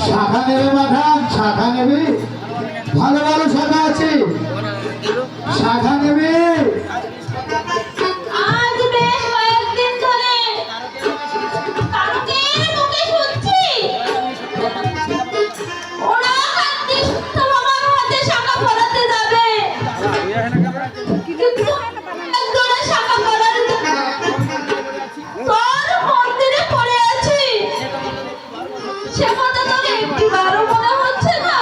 শাখা নেবে মাঠান, শাখা নেবে, ভালো ভালো শাখা আছে, শাখা নেবে। আজ বেশ কয়েকদিন ধরে কালকের মুখে শুনছি ওরা কালকে তোমার হাতে শাখা পড়াতে যাবে, কিন্তু একজোড়া শাখা পড়ার তোর মন্দিরে পড়ে আছি, সে কথা তোর একটিবারও মনে হচ্ছে না?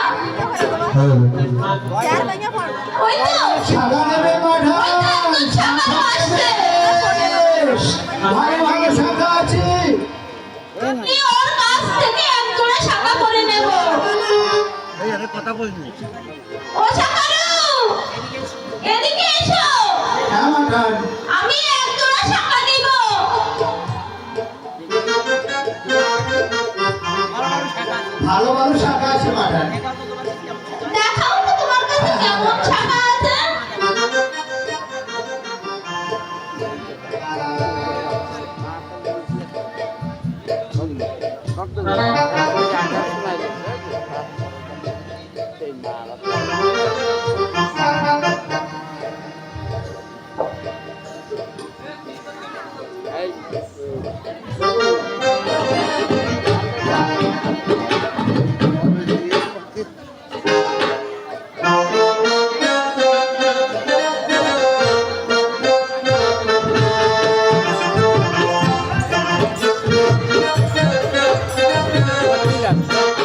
ওই তো শাখা নেবে মাঠান, শাখা আসছে, ভালো ভালো শাখা আছে। আমি ওর কাছ থেকে একজোড়া শাখা করে নেব। কথা বলছি ও শাখারু, এদিকে এসো, হ্যাঁ মাঠান, আমি একজোড়া শাখা নিব। ভালো ভালো শাখা আছে মাঠান। দেখাও তো তোমার কাছে কেমন শাখা আছে।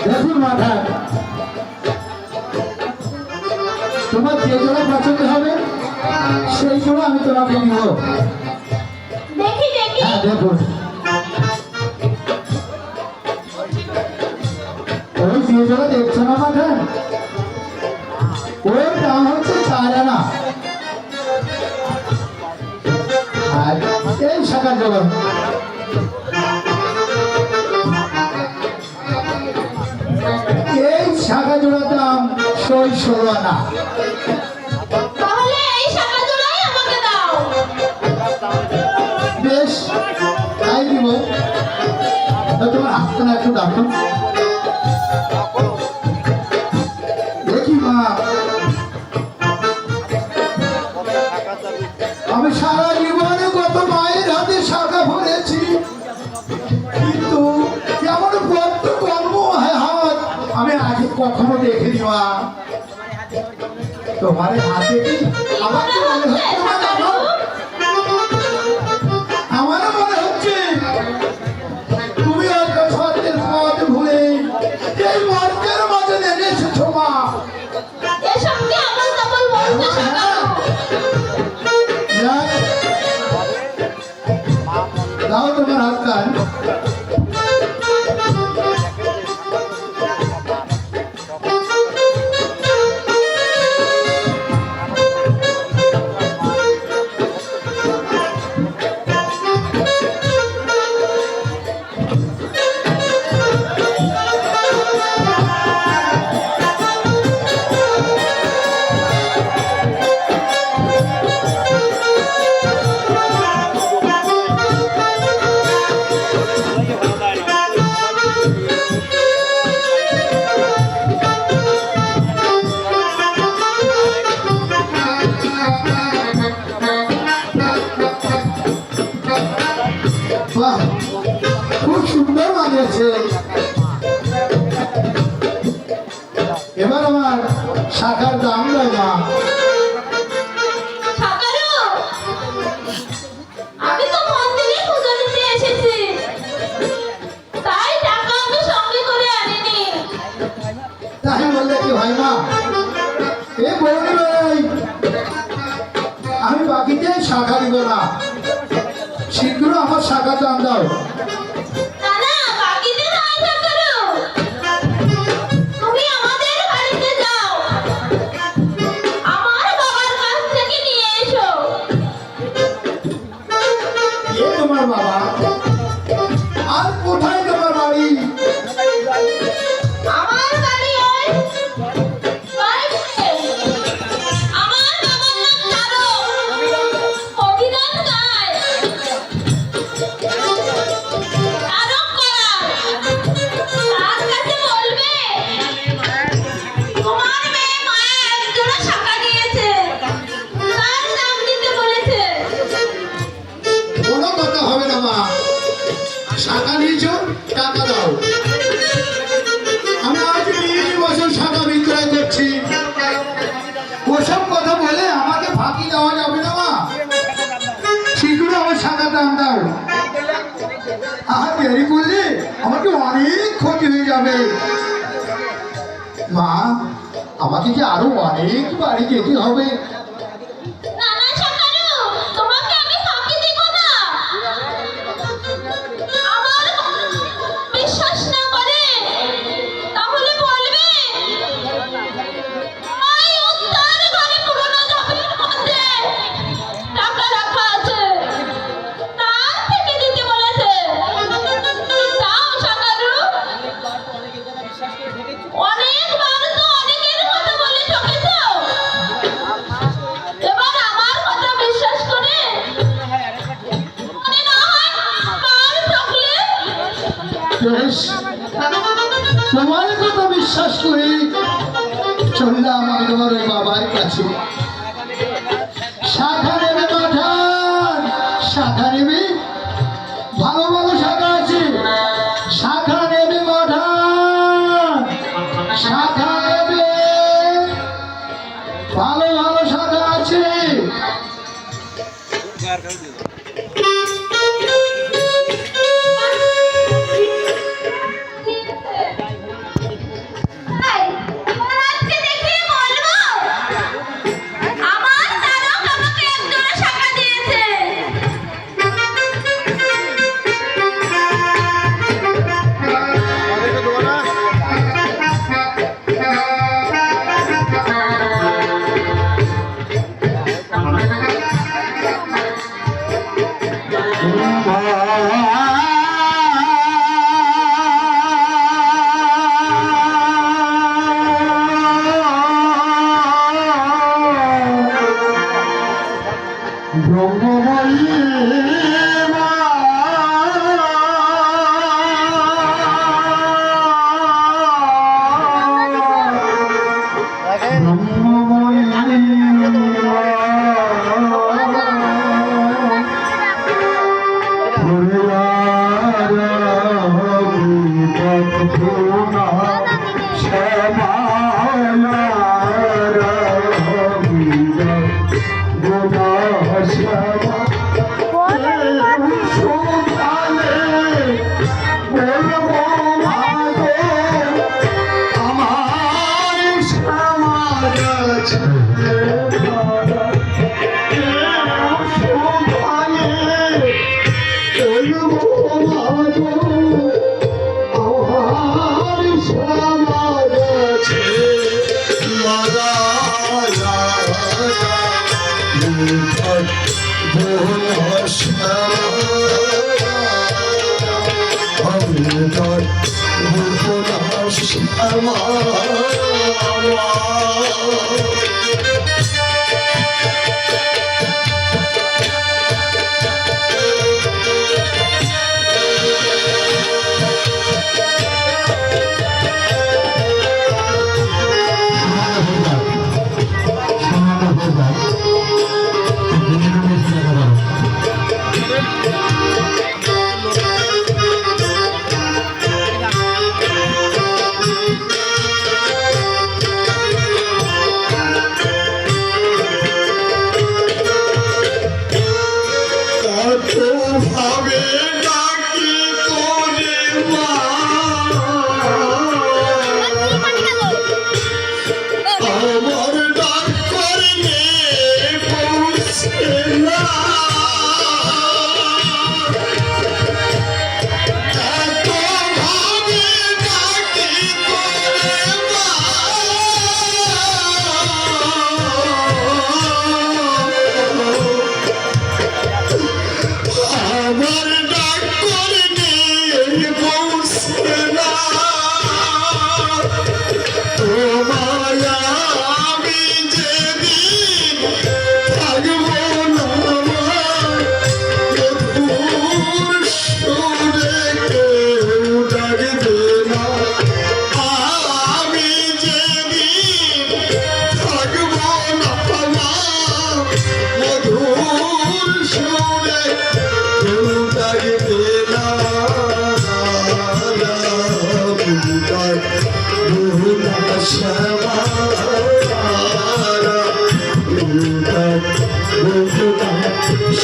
দেখুন মাঠান, তোমার যে জোড়া পছন্দ হবে সেই জোড়া আমি তোমাকে নিব। দেখি দেখি, হ্যাঁ দেখুন, ওই যে জোড়া দেখছো না মাঠান, ওর দাম হচ্ছে 4 আনা। আর এই শাখার জোড়া এই শাখা জোড়ার দাম 16 আনা। তাহলে এই শাখা জোড়াই আমাকে দাও। বেশ, তাই দিব। তা তোমার হাতটা না একটু দেখো দেখি মা, আমি সারা জীবনে কত মায়ের হাতে শাখা ভরেছি, কিন্তু কেমন বদ্ধ কর্ম হাত আমি আগে কখনো দেখিনি মা। তোমার হাতে কি আমার তো মনে হচ্ছে না জানো? আমারও মনে হচ্ছে তুমি হয়তো সত্যের পথ ভুলে এই মর্তের মাঝে নেমে এসেছো মা। এসব কি আমার তেমন বলতে শাখারু? যাক, দাও তোমার হাত কান। বাহ, খুব সুন্দর মানিয়েছে। এবার আমার শাখার দাম দাও মা। শাখারু, আমি তো মন্দিরে পূজা দিতে এসেছি, তাই টাকা আমি সঙ্গে করে আনিনি। তাই বললে কি হয় মা? এ বৌনি ভাই, আমি বাকিতে শাখা দিব না, শীঘ্র আমার শাখা দাম দাও। না না, বাকিতে নয় শাখারু, তুমি আমাদের বাড়িতে যাও, আমার বাবার কাছ থেকে নিয়ে এসো। এ তোমার বাবা? আর কোথায় তোমার বাড়ি? আমার বাড়ি ওই বাড়িতে। আমার বাবার নাম চারক, অভিধান গায়। আর দেরি করলে আমাকে অনেক ক্ষতি হয়ে যাবে। মা, আমাকে কি আরো অনেক বাড়ি যেতে হবে? না না শাকারু, তোমাকে আমি ফাঁকি দেব না। আমার বিশ্বাস না করে তাহলে বলবে ওই উত্তর ঘরে পুরনো ঝাঁপির মধ্যে টাকা রাখা আছে, তার থেকে দিতে বলেছে। দাও শাকারু। অনেকবার তো অনেকের কথা বলে ঠকেছো, এবার আমার কথা বিশ্বাস করে মনে না হয় কাল ঠকলে। বেশ, তোমার কথা বিশ্বাস করি চললাম আমি তোমার ওই বাবার কাছে। শাখা নেবে পাঠান, শাখা নেবে, ভালো ভালো শাখা আছে। শাখা নেবে পাঠান, শাখা নেবে, ভালো ভালো শাখা আছে। আজকে দেখে বলবো আমার তারক আমাকে একজোড়া শাখা দিয়েছে।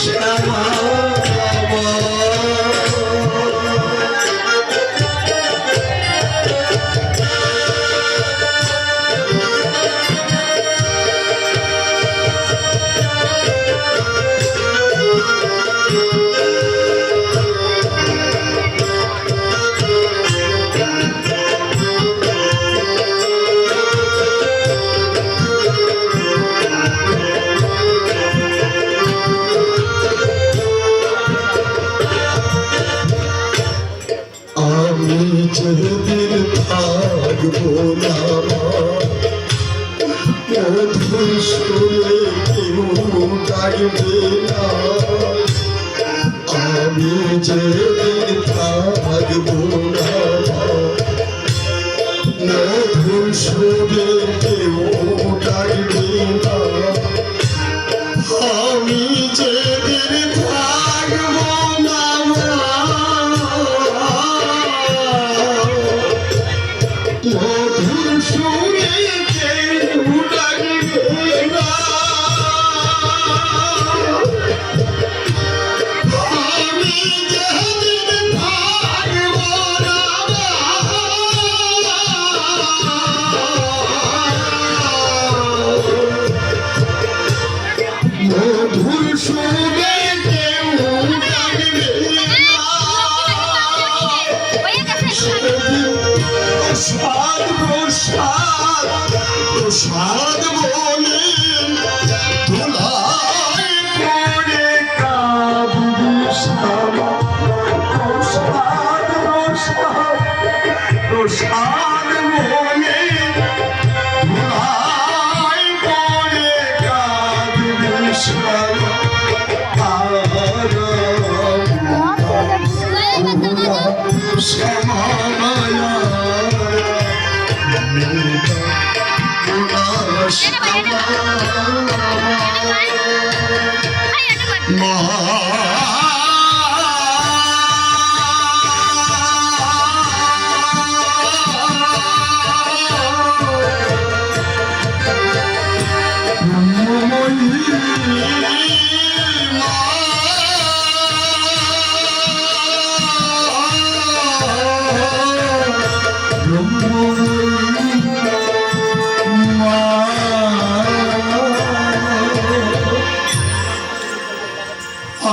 শ্যামা যেদিন থাকবো না মধুর সুরে কেউ ডাকবে না আমি যেদিন থাকবো না মধুর সুরে কেউ ডাকবে না আমি যেদিন থাকবো না মধুর সুরে কেউ ডাকবে না আমি যেদিন থাকবো না মধুর সুরে কেউ ডাকবে না প্রসাদ প্রসাদ প্রসাদ বলে ধুলাই পড়ে কাঁদবি শ্যামা প্রসাদ প্রসাদ প্রসাদ বলে ধুলাই পড়ে কাঁদবি শ্যামা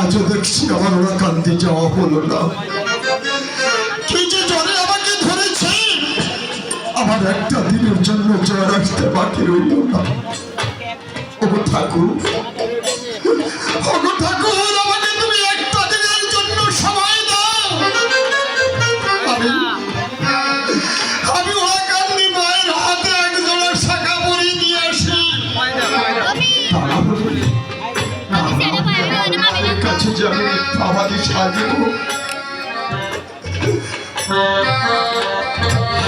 আজও দেখছি আমার ওরা কান্দি যাওয়া হলো না কি যে জ্বরে আমাকে ধরেছে আমার একটা দিনের জন্য জ্বর আসতে বাকি রইল না ওগো ঠাকুর ওগো ঠাকুর আমাকে তুমি একটা দিনের জন্য সময় দাও আমি ওরা কান্দি মায়ের হাতে এক জোড়া শাখা পরিয়ে দিয়ে আসি কাছে যাবে আমাদের সাজিব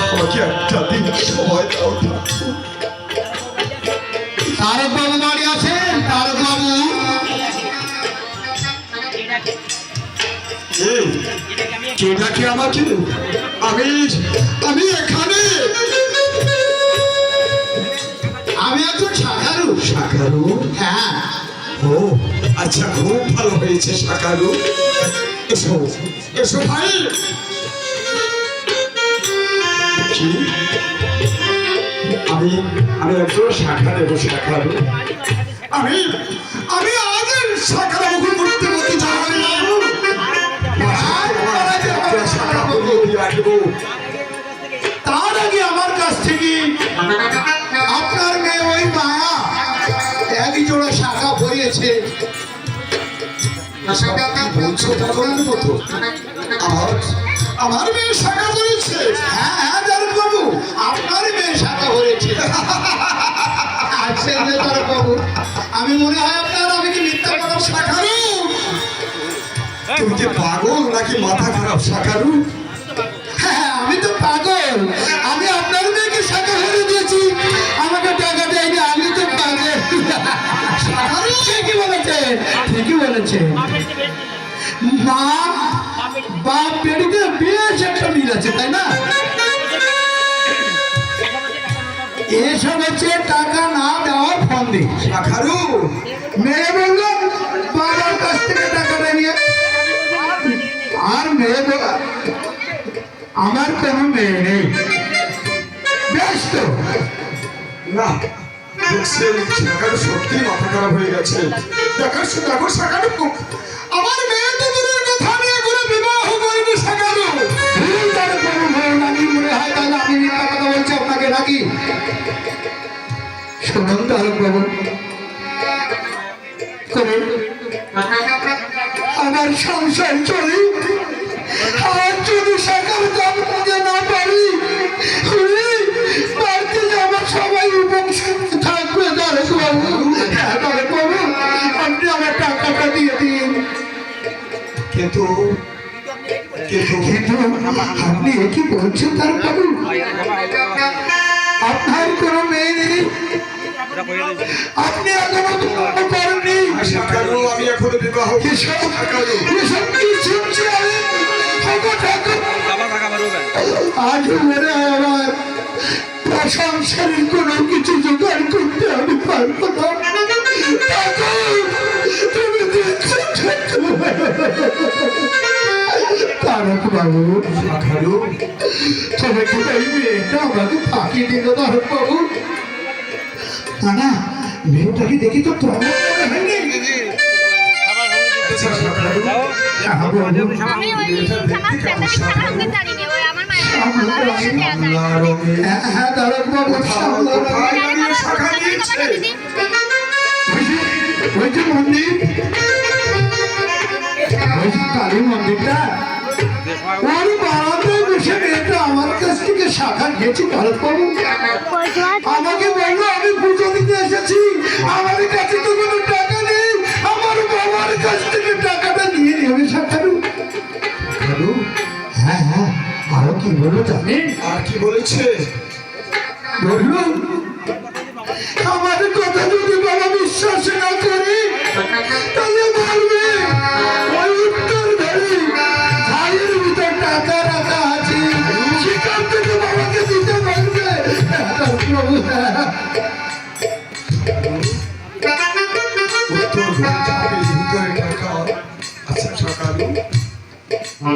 আমাকে একটা দিন সময় দাও তারক বাবু বাড়ি আছেন? তারক বাবু কে ডাকে আমাকে আমি আমি এখানে আমি একজন শাখারু। শাকারু হ্যাঁ ও আচ্ছা খুব ভালো হয়েছে শাকারু এসো এসো ভাই কি আমি আমি একজন শাখা দেবো শাকারু আমি আমি আজের শাখার মুকুল করতে বলতে চাই শাখা বলে দিয়ে রাখবো তার আগে আমার কাছ থেকে আপনার মেয়ে ওই মায়া এক জোড়া শাখা ভরিয়েছে। বলছো তখন মতো আমার মেয়ে শাখা বলেছে হ্যাঁ হ্যাঁ তারক বাবু আপনার মেয়ে শাখা ভরেছে। আচ্ছা তারক বাবু আমি মনে হয় আপনার আমি কি মিথ্যা কথা শাকারু তুমি কি পাগল নাকি মাথা খারাপ শাকারু হ্যাঁ আমি তো পাগল। আমি আপনার মেয়েকে শাখা ভরে দিয়েছি আমাকে টাকা দেয়নি আমি তো পাগল। ঠিকই বলেছে ঠিকই বলেছে মা বাপ বেটিতে বেশ একটা মিল আছে তাই না? এসব হচ্ছে টাকা না দেওয়ার ফন্দি। শাকারু মেয়ে বললো বাবার কাছ থেকে টাকাটা নিয়ে আর মেয়ে আমার কোনো মেয়ে নেই বেশ তো না দেখছি শাকারু সত্যি মাথা খারাপ হয়ে গেছে দেখো শাকারু আমার মেয়ে তো দূরের কথা আমি এখনো বিবাহ করিনি শাকারু ভুল তার কোনো ভুল আমি মনে হয় তাহলে আমি মিথ্যা কথা বলছি আপনাকে নাকি? শুনুন তারক বাবু আমার সংসার চলে আর যদি শাখার দাম দিতে না পারি বাড়িতে আমার সবাই উপস্থিত থাকবে তারেক বাবু। হ্যাঁ তারেক বাবু, আপনি আমার টাকাটা দিয়ে দিন। কিন্তু আপনি কি বলছেন তারেক বাবু? আপনার কোনো মেয়ে নেই? আপনি এখনো বিবাহ করেননি? আমি এখনো বিবাহ এসব কি শুনছি আমি? আজ মেরে আমার প্রশংসারের কোনো কিছু জোগাড় করতে আমি পারবো না। তুমি তারক বাবু, তবে কি এই মেয়েটা আমাকে ফাঁকি দিল তারক বাবু? না, মেয়েটাকে দেখি তো তোমার আমি ওই সমাজ প্যান্ডেলে ছাড়া হতে জানিনি, ওই আমার মায়ের সাথে হ্যাঁ তারক বাবু, ওই যে মন্দির, ওই কালী মন্দিরটা, ওর বারান্দায় বসে মেয়েটা আমার কাছ থেকে শাখা গেছি তারক বাবু। আমাকে বললো আমি পুজো দিতে এসেছি, আমার কাছে তো কোনো টাকা নেই, আমার বাবার কাছ থেকে টাকাটা নিয়ে নেবে শাখারু। হ্যাঁ হ্যাঁ, আরো কি বললো জানেন? আর কি বলেছে? বললো আমাদের কথা যদি বাবা বিশ্বাস না করে তাহলে বলবে ওই উত্তর ধরে ঝাড়ির ভিতর টাকা রাখা আছে, সেখান থেকে বাবাকে দিতে পারবে। প্রভু, উত্তর ঝাড়ির ভিতরে টাকা আছে সকালু।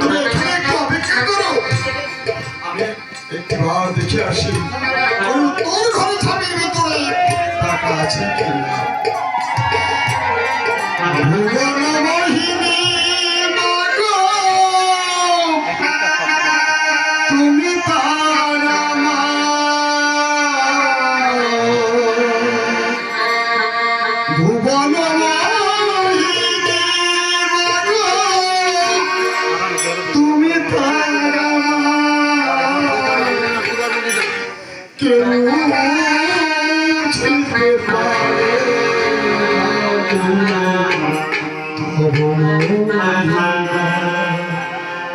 তুমি এখানে একটু অপেক্ষা করো, আমি একটিবার দেখে আসি তোর ঘরে ঝাড়ির ভিতরে টাকা আছে কিনা। ভুবন মোহিনী মাগো, তুমি তারা মা, ভুবন মোহিনী মাগো, তুমি তারা মা, কেউ ছিলতে পারে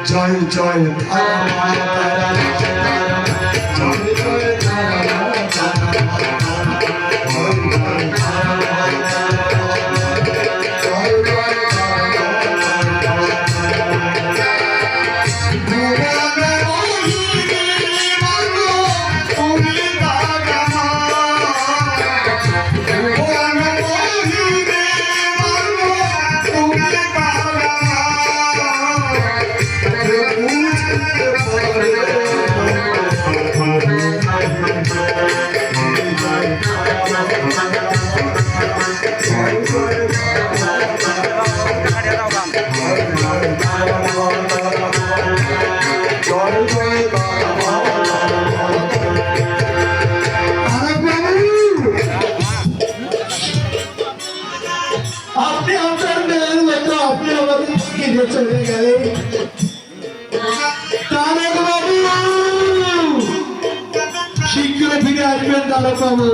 জয় জয় তারা জয় জয় আপনি আপনার মেয়ের মতো আপনি আমাদের কিনে চলে গেলেন তারক বাবু। শীঘ্র ফিরে আসবেন তারক বাবু।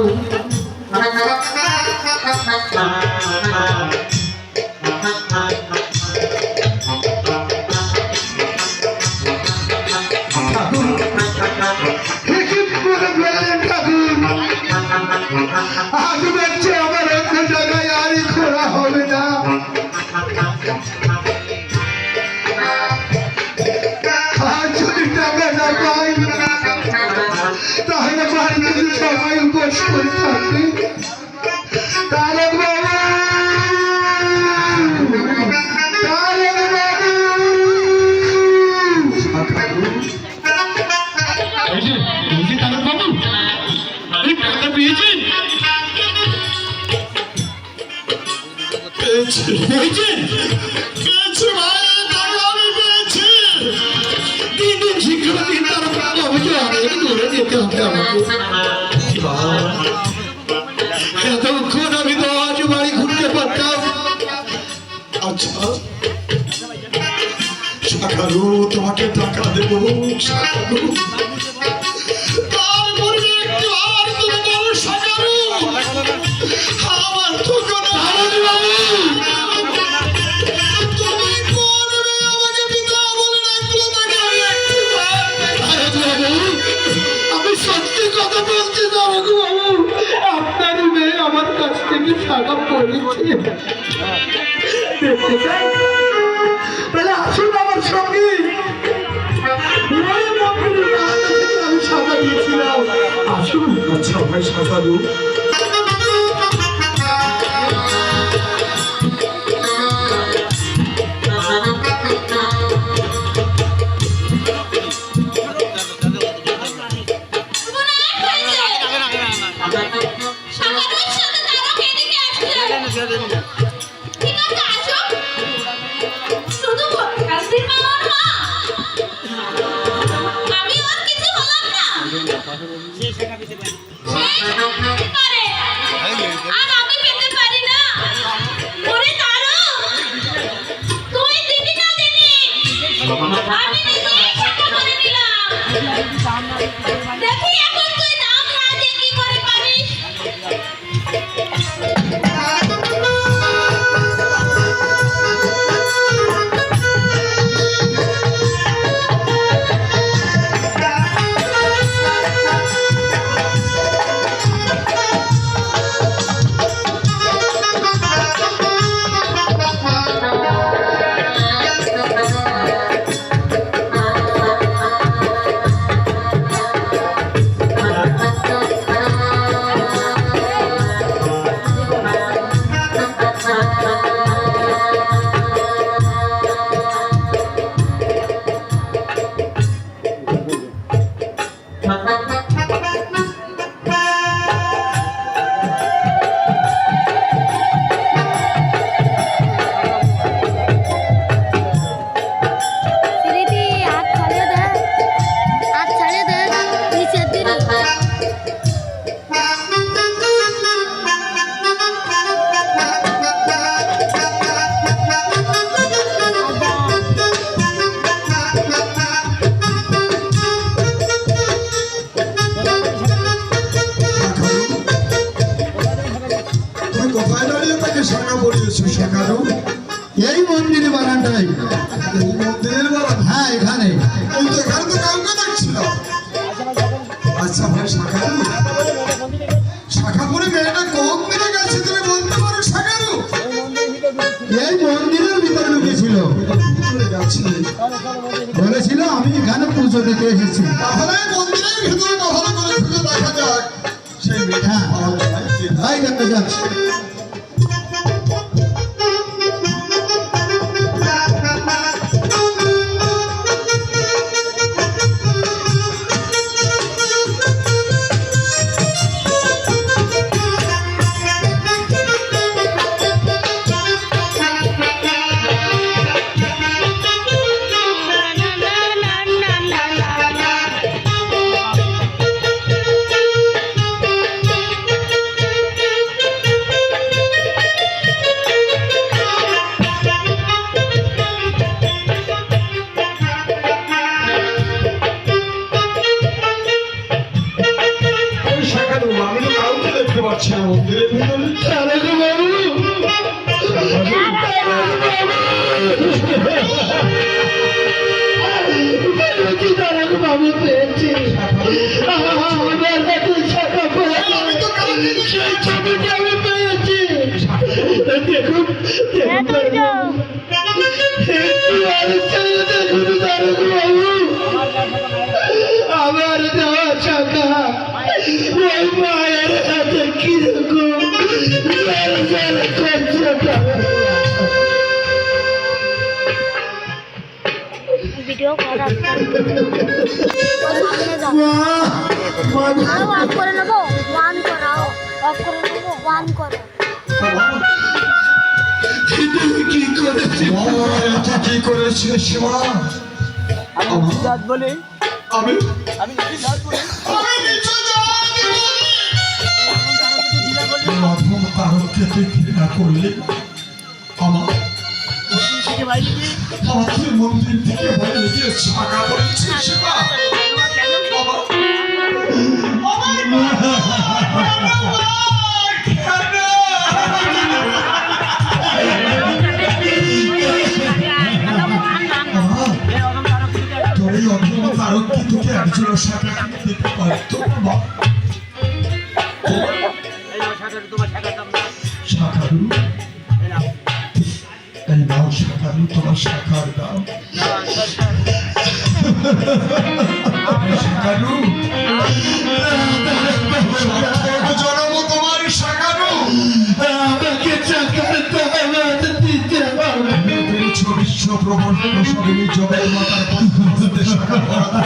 আজ দেখছি আমার অন্য জায়গায় আরই খোলা হবে না। আর যদি টাকা না পাই তাহলে বাড়িতে সবাই উপোস করে থাকবে। তারক বাবু, তারক বাবু, তারক বাবু এই টাকা পেয়েছেন? পেয়েছেন? পেয়েছি ভাই, টাকা আমি পেয়েছি। দিন শীঘ্র দিন তারক বাবু, অবশ্য অনেক দূরে যেতে হবে আমাকে। এতক্ষণ আমি তো আজ বাড়ি ঘুরতে পারতাম। আচ্ছা শাখারু তোমাকে টাকা দেবো শাখারু তারপরে একটু আর তুমি বলো শাখারু আমার তো কোনো তুমি বলবে আমাকে পিতা বলে রাখলো তাকে আমি সত্যি কথা বলছি দারোগা বাবু, আপনার মেয়ে আমার কাছ থেকে টাকা পড়েছে। দেখতে চাই? তাহলে আসুন আমার সঙ্গে। ওই মন্দিরের রাস্তা থেকে আমি সাদা দিয়েছিলাম, আসুন। আচ্ছা ভাই শাখারু শাখারুর সাথে তারক এদিকে আসছে। ঠিক আছে, আসো। শুধু কালদির মা ওর মা। আমি ওর কিছু হলাম না। সে কি করে? আর আমি পেতে পারি না। ওরে তারক, তুই দিবি না দিবি? আমি নিজেই শাখা করে নিলাম। দেখি এখন তুই দাম না দিয়ে কি করে পারিস। সিঁড়িটি হাত ছাড়িয়ে দে নিচের দিকে। তুমি কোথায় দাঁড়িয়ে তাকে শাখা পড়িয়েছো শাখারু এই মন্দিরে বারান্দায়। এই মন্দিরের বাবা হ্যাঁ, এখানে। এই তো এখানে তো কাউকে দেখছিলাম আচ্ছা ভাই শাখারু শাখাপুরে মেয়েটা কোন দিকে গেছে তুমি বলতে পারো শাখারু এই মন্দিরের ভিতরে ঢুকেছিল, ভিতরে গেছে বলেছিল আমি এখানে পুজো দিতে এসেছি। তাহলে মন্দিরের ভিতরটা ভালো করে খুঁজে দেখা যাক সেই মেয়েটা হ্যাঁ। পাওয়া যায় কিনা। তাই দেখতে যাচ্ছি। ওই শাখারু আমি তো কাউকে দেখতে পাচ্ছি না মন্দিরের ভিতরে দারোগা বাবু, পেয়েছি দারোগা বাবু, পেয়েছি। আমার হাতে শাখা পড়ে সেই ছবিটি আমি পেয়েছি। দেখুন দারোগা বাবু, একটু আর ছেড়ে দেখুন দারোগা বাবু, আমার দেওয়া শাখা ওই মায়ের হাতে কিরকম জল জল করছে। ভিডিও করা সামনে যাও। মা, আরো অফ করে নেবো, ওয়ান করাও, অফ করে নেবো, ওয়ান করো। কি করেছি? এটা কি করেছে সীমা আমি জাত বলি আমি আমি জাত বলি মাধ্যম তারককে তুই ঘৃণা করলি আমার তুই মন্দির থেকে বলে গিয়ে শাখা করেছিস না বাবা তোর এই অন্ধকার আরোগ্য থেকে একজন শাখা কিনে দিতে পারতো বাবা শাখারু এই নাও শাখারু তোমার শাখার দাম শাখারু জনম তোমার শাখারু আমাকে চাকার দাওয়াত দিতে হবে। বিশ্ব প্রবর্তন সবিনী জগৎ মাতার পথে শাখা করা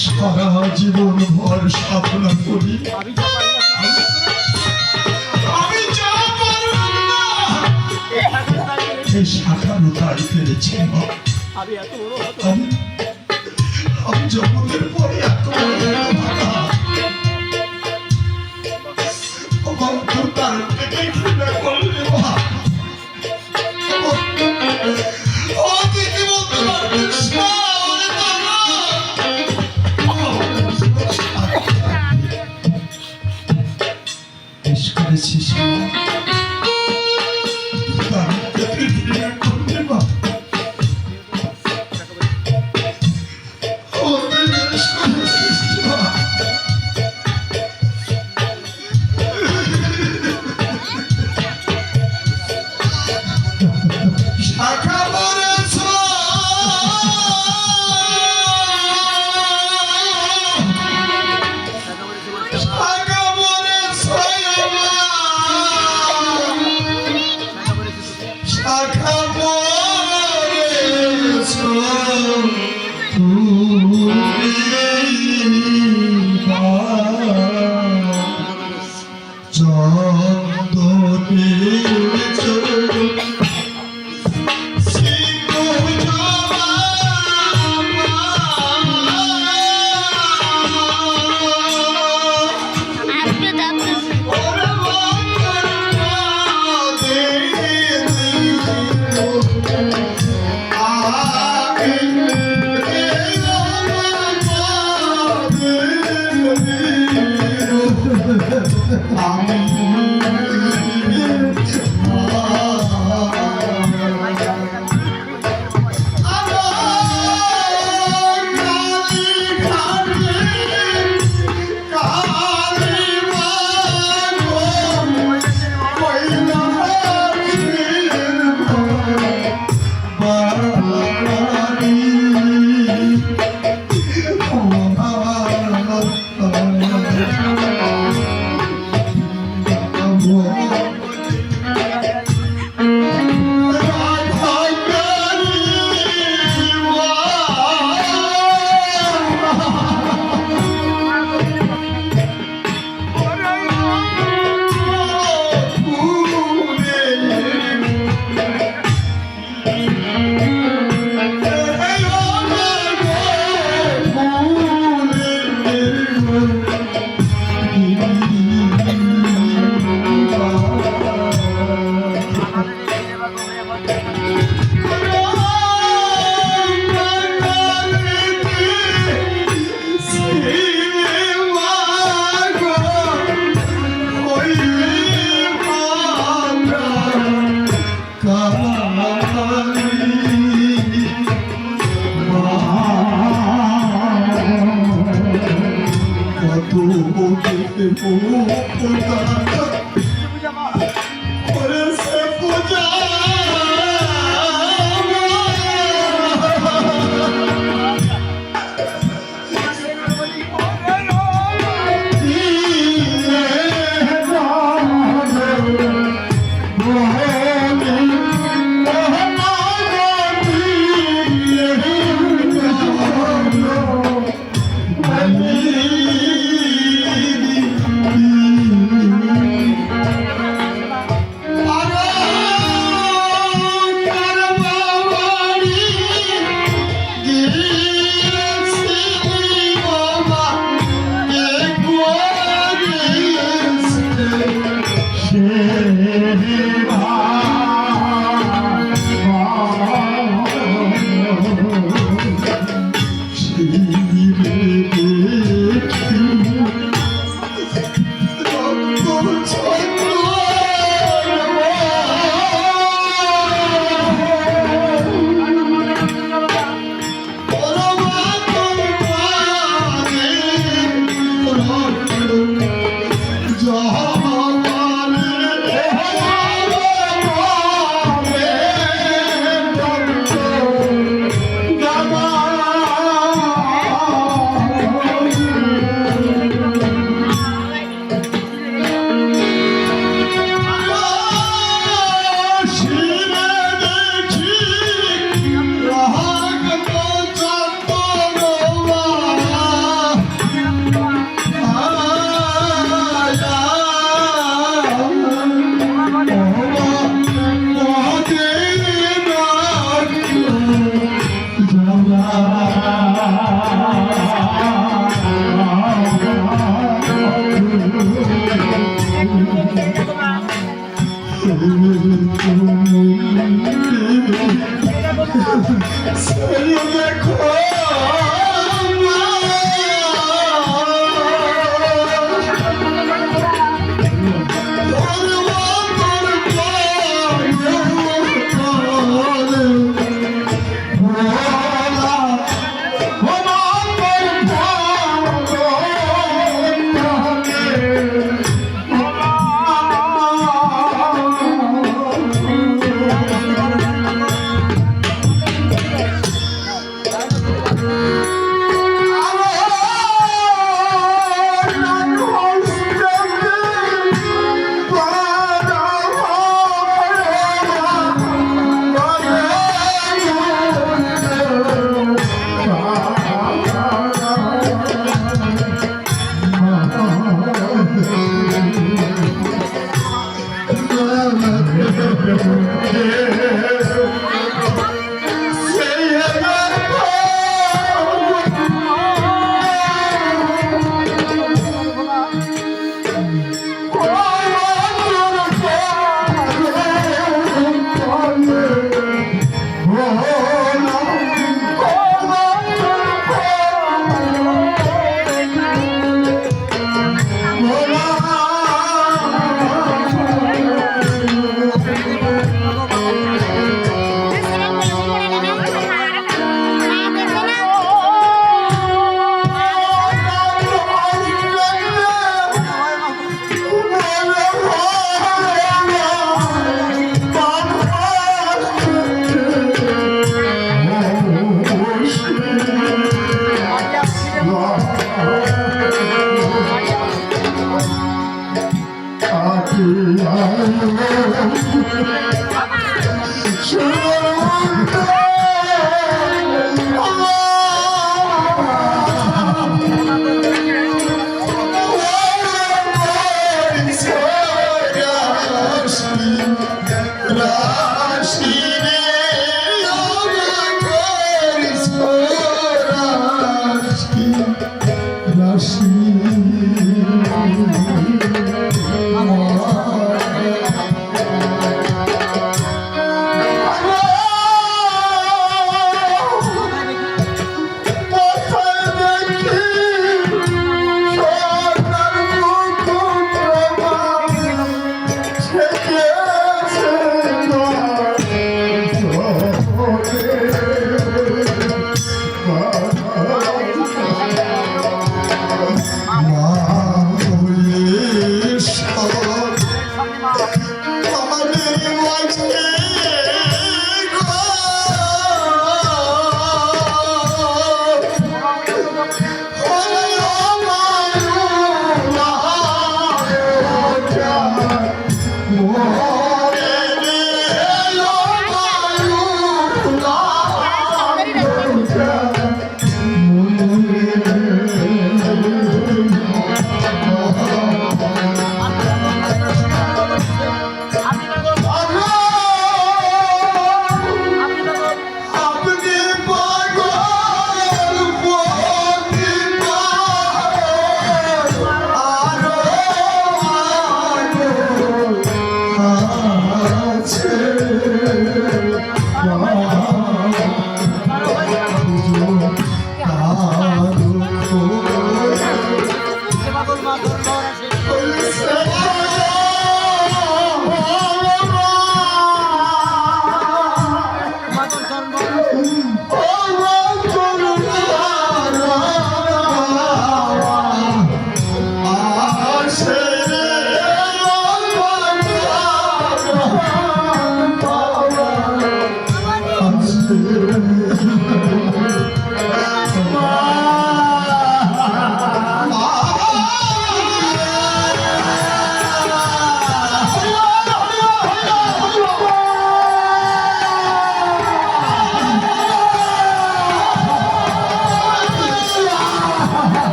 সারা জীবন ভর সাধনা করি আমি যা পারলাম না এই শাখার তাই ফেলেছি মা আমি জগতের পরে এত তার থেকে ঘৃণা করলে মা ও দিদি বলতে পারতিস না করেছিস শাখা বলেছ শাখা বলেছ শাখা বলেছ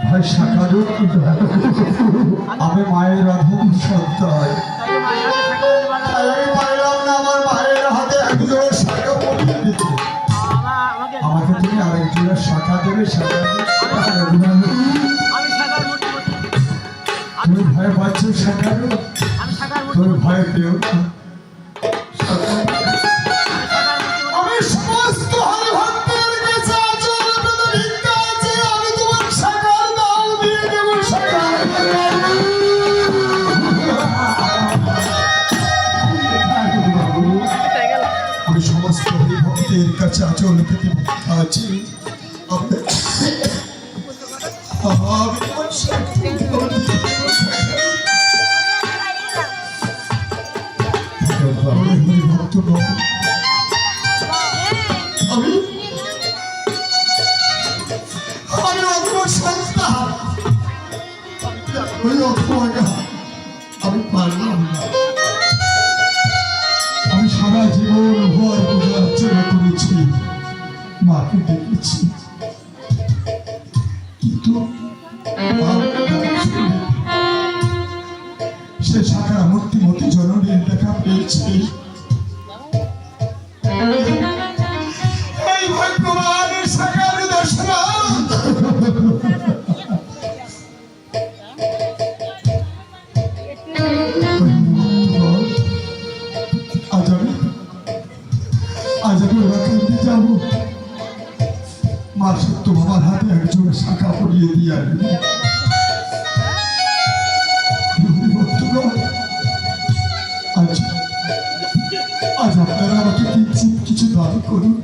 ভাই শাকারু, আমি মায়ের অধম সন্তান। আমি পারলাম না আমার মায়ের হাতে একজোড়া শাখা পরিয়ে দিতে। আমাকে তুমি আরেক জোড়া শাখা দেবে। শাখা তুমি ভয় পাচ্ছ শাকারু? তুমি ভয় পেও না। আমি সমস্ত হরিভক্তের কাছে আচরণ পেতে ভিক্ষা আছে, আমি তোমার শাখার দাও দিয়ে দেব। আমি সমস্ত হরিভক্তের কাছে আচরণ পেতে ভিক্ষা আছি। আমি তোমার হরিভক্ত নয়, আমি অথবা সন্তান। আমি পারলাম না। আমি সারা জীবন ভয় বোঝার চেষ্টা করেছি, মাকে দেখেছি, কিন্তু সে শাখার মূর্তিমতী জননীর দেখা পেয়েছি। আজ আমি ওরা কিনতে যাবো। মা সত্য বাবার হাতে একজন শাখা পরিয়ে দিয়ে আসবে। আজ আপনারা আমাকে কিঞ্চিত কিছু দান করুন।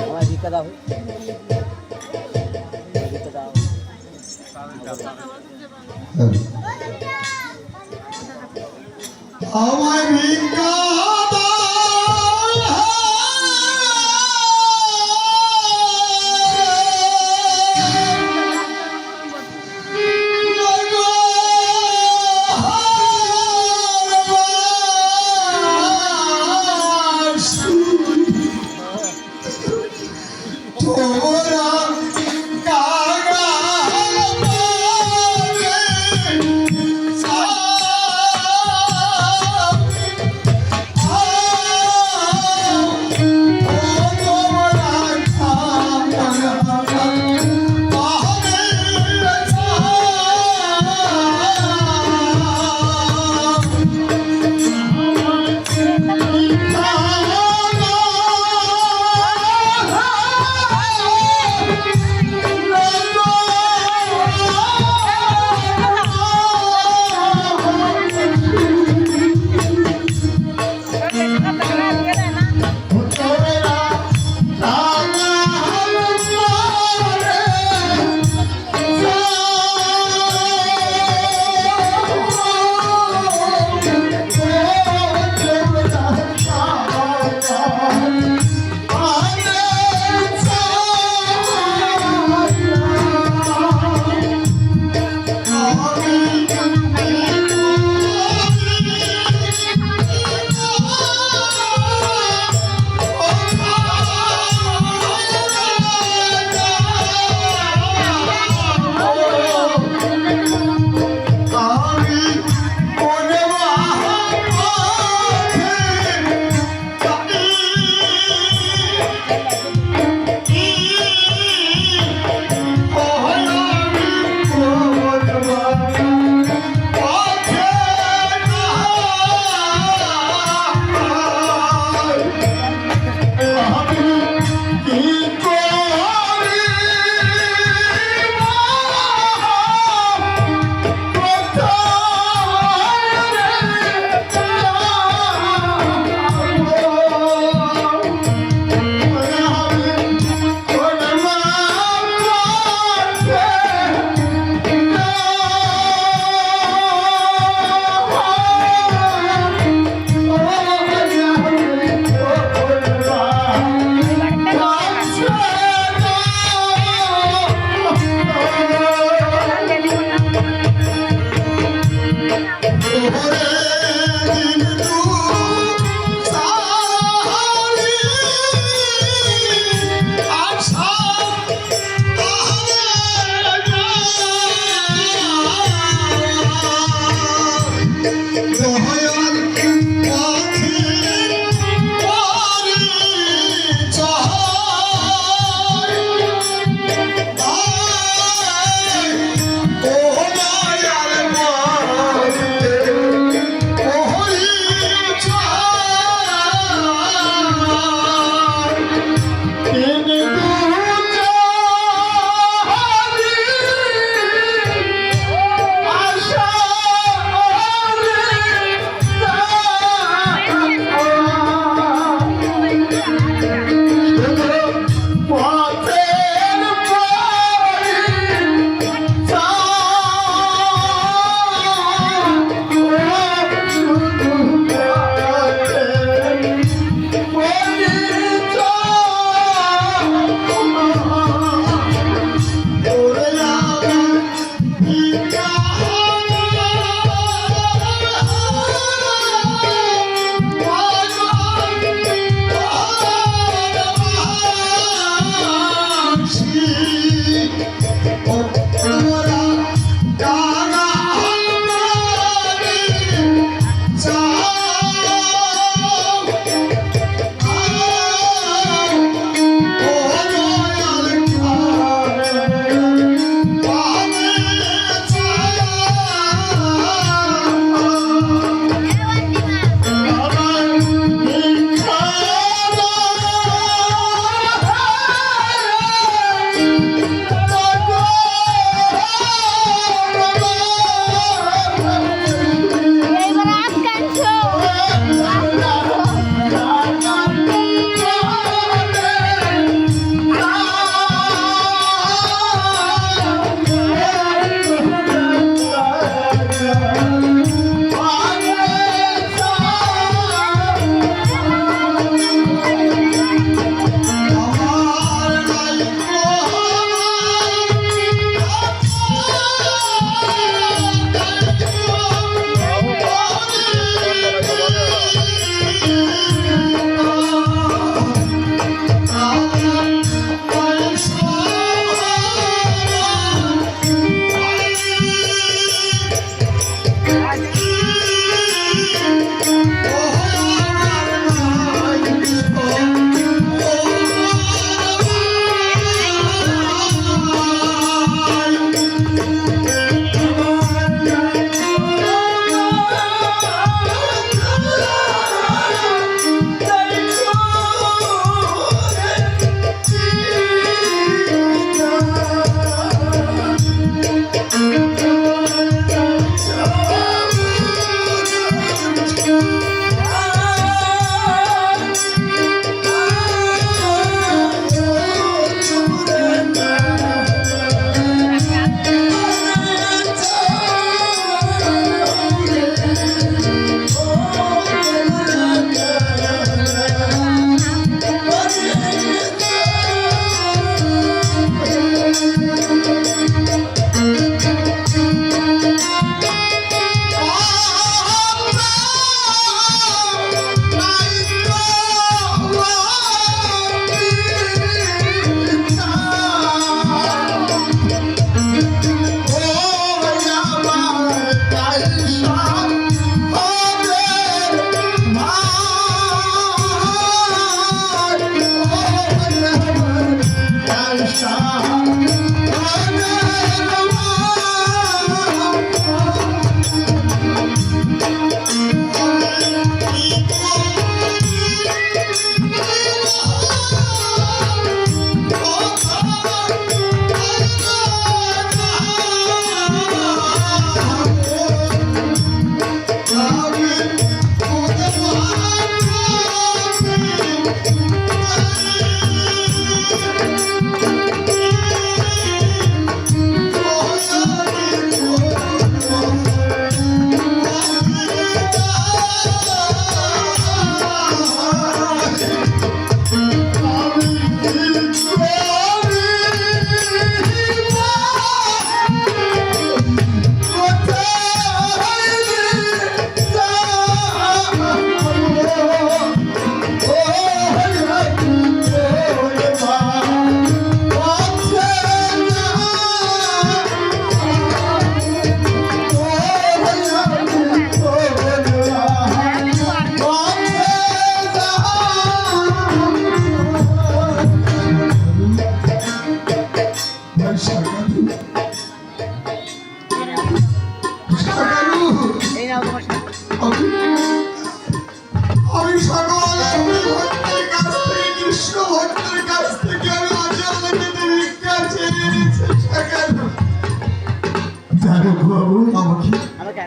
আমার ভিক্ষা দাও ভিক্ষা দাও আমায় ভিক্ষা Oh,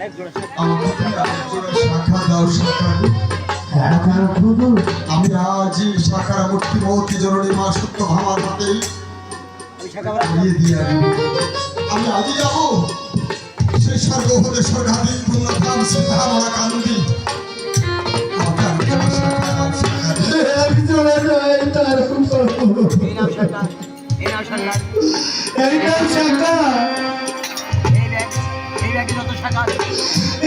আমাকে একজোড়া শাখা দাও শাখা। হ্যাঁ প্রভু, আমি আজই শাখার মূর্তি মূর্তি জননী মা সত্য ভামার হাতে দিয়ে দিয়ে আসবো। আমি আজই যাবো সেই স্বর্গপদে স্বর্গাধীন পূর্ণধাম সীতাহারা কান্দি। আমাকে একজোড়া শাখা দাও শাখা। এক জোড়া নয় তার প্রভু। এইটা শাখা,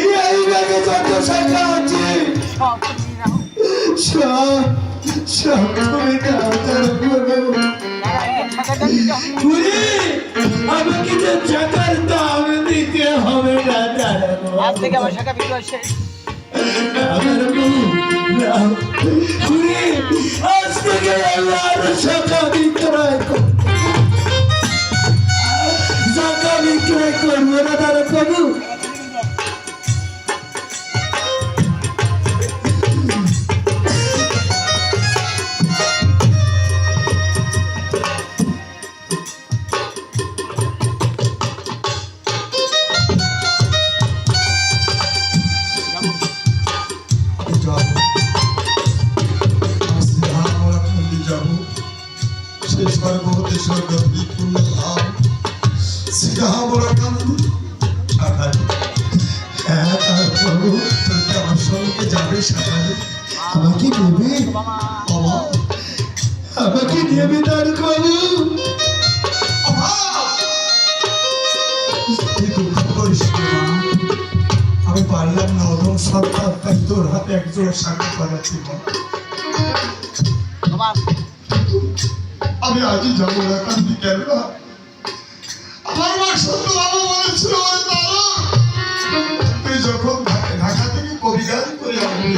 এই ব্যাগে যত শাখা আছে সব তুমি দাও তার প্রভু। পুরি, আমাকে যে শাখার দাম দিতে হবে না তার প্রভু। আমার প্রভু দাও। পুরি, আজ থেকে আল্লাহর শাখা বিক্রয় শাখা বিক্রয় করবো না তার প্রভু। আমাকে দেবে, আমাকে দেবে তার প্রভু। আমি পারলাম না অধম সরকার, তাই তোর হাতে একজোড়া শাখা পাঠাচ্ছি। আমি আজই যাবো না কান্দি কেন? আমার মা সত্য বাবা বলেছিল ওই তারা তুই যখন ঢাকা থেকে কবিগান করে আসবি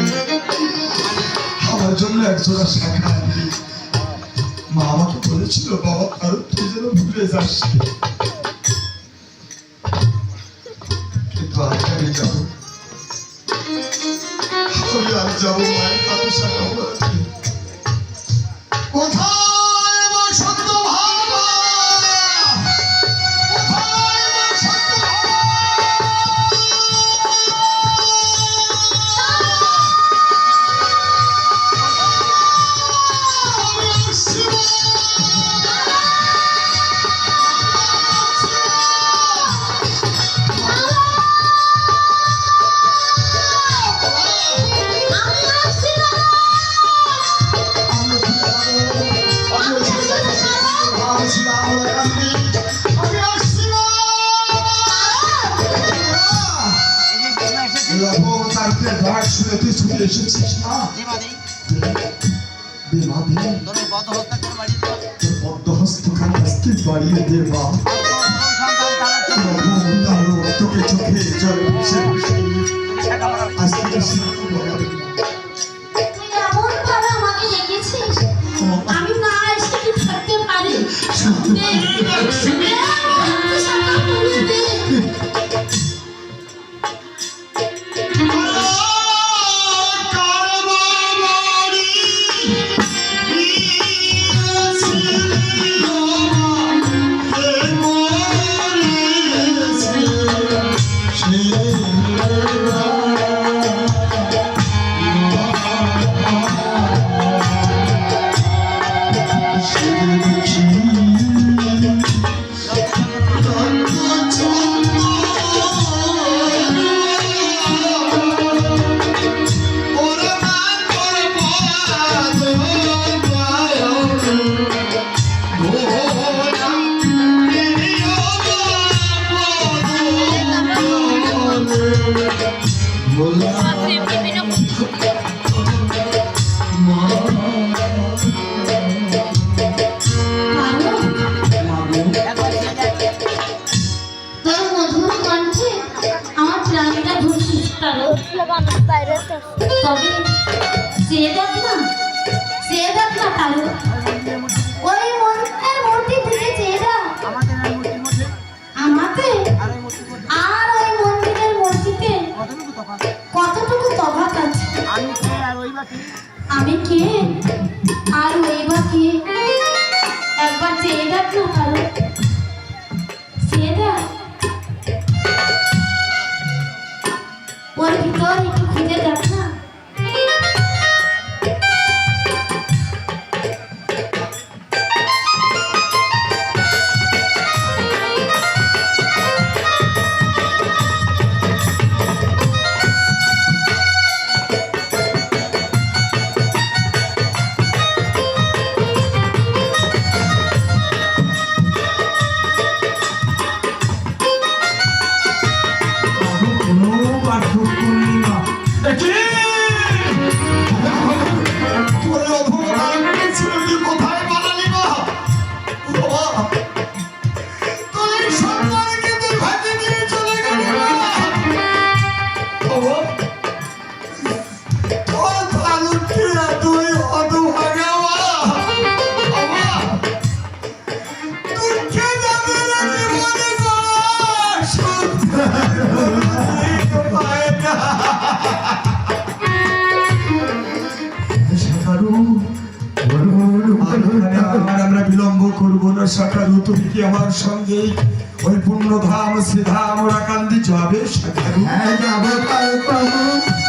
আমার জন্য একজোড়া শাখা আনবি। মা আমাকে বলেছিল বাবা কারণ তুই যেন ভুলে যাস। কিন্তু আজ আমি যাবো, আমি আজ যাবো মায়ের হাতে শাখা পড়াচ্ছি। কোথায় মা সত্য ভাবা? কোথায় মা সত্য ভাবা? আমি আসছি মা। এসেছিস না বদ্ধহস্তখানি আস্তে বাড়িয়ে দে মা। তোকে চোখে জল আস্তে তুই এমন ভাবে আমাকে ডেকেছিস, আমি না এসে কি থাকতে পারি? দে, দে, আমাকে শাখা পরিয়ে দে। তবে সে দেখ না তারও ওই মন্দিরের মূর্তি থেকে চেয়ে দেখ আমাদের আর ওই মন্দিরের মূর্তিতে কতটুকু তফাৎ আছে। আমি কে আর ওই বা কে? একবার চেয়ে দেখ না তারও, চেয়ে দেখ। পর একটু খুঁজে দেখ না। কোনো পার্থক্য নেই মা। তোরে অধমরা ছেলেটি কোথায় পালালি মা? বাবা, তোর এই সন্তানকে তুই ভাগে নিয়ে চলে গেলি মা। বাবা, তোর তালুকে তুই হতভাগা মা। বাবা, তুই কে যাবে রে জীবনে যাওয়া সন্তান পায় না। শাকারু, আর আমরা বিলম্ব করবো না শাকারু, তুমি কি আমার সঙ্গে ওই পুণ্যধাম শ্রীধাম ওরা কান্দি যাবে শাকারু? হ্যাঁ যাবো বাবু।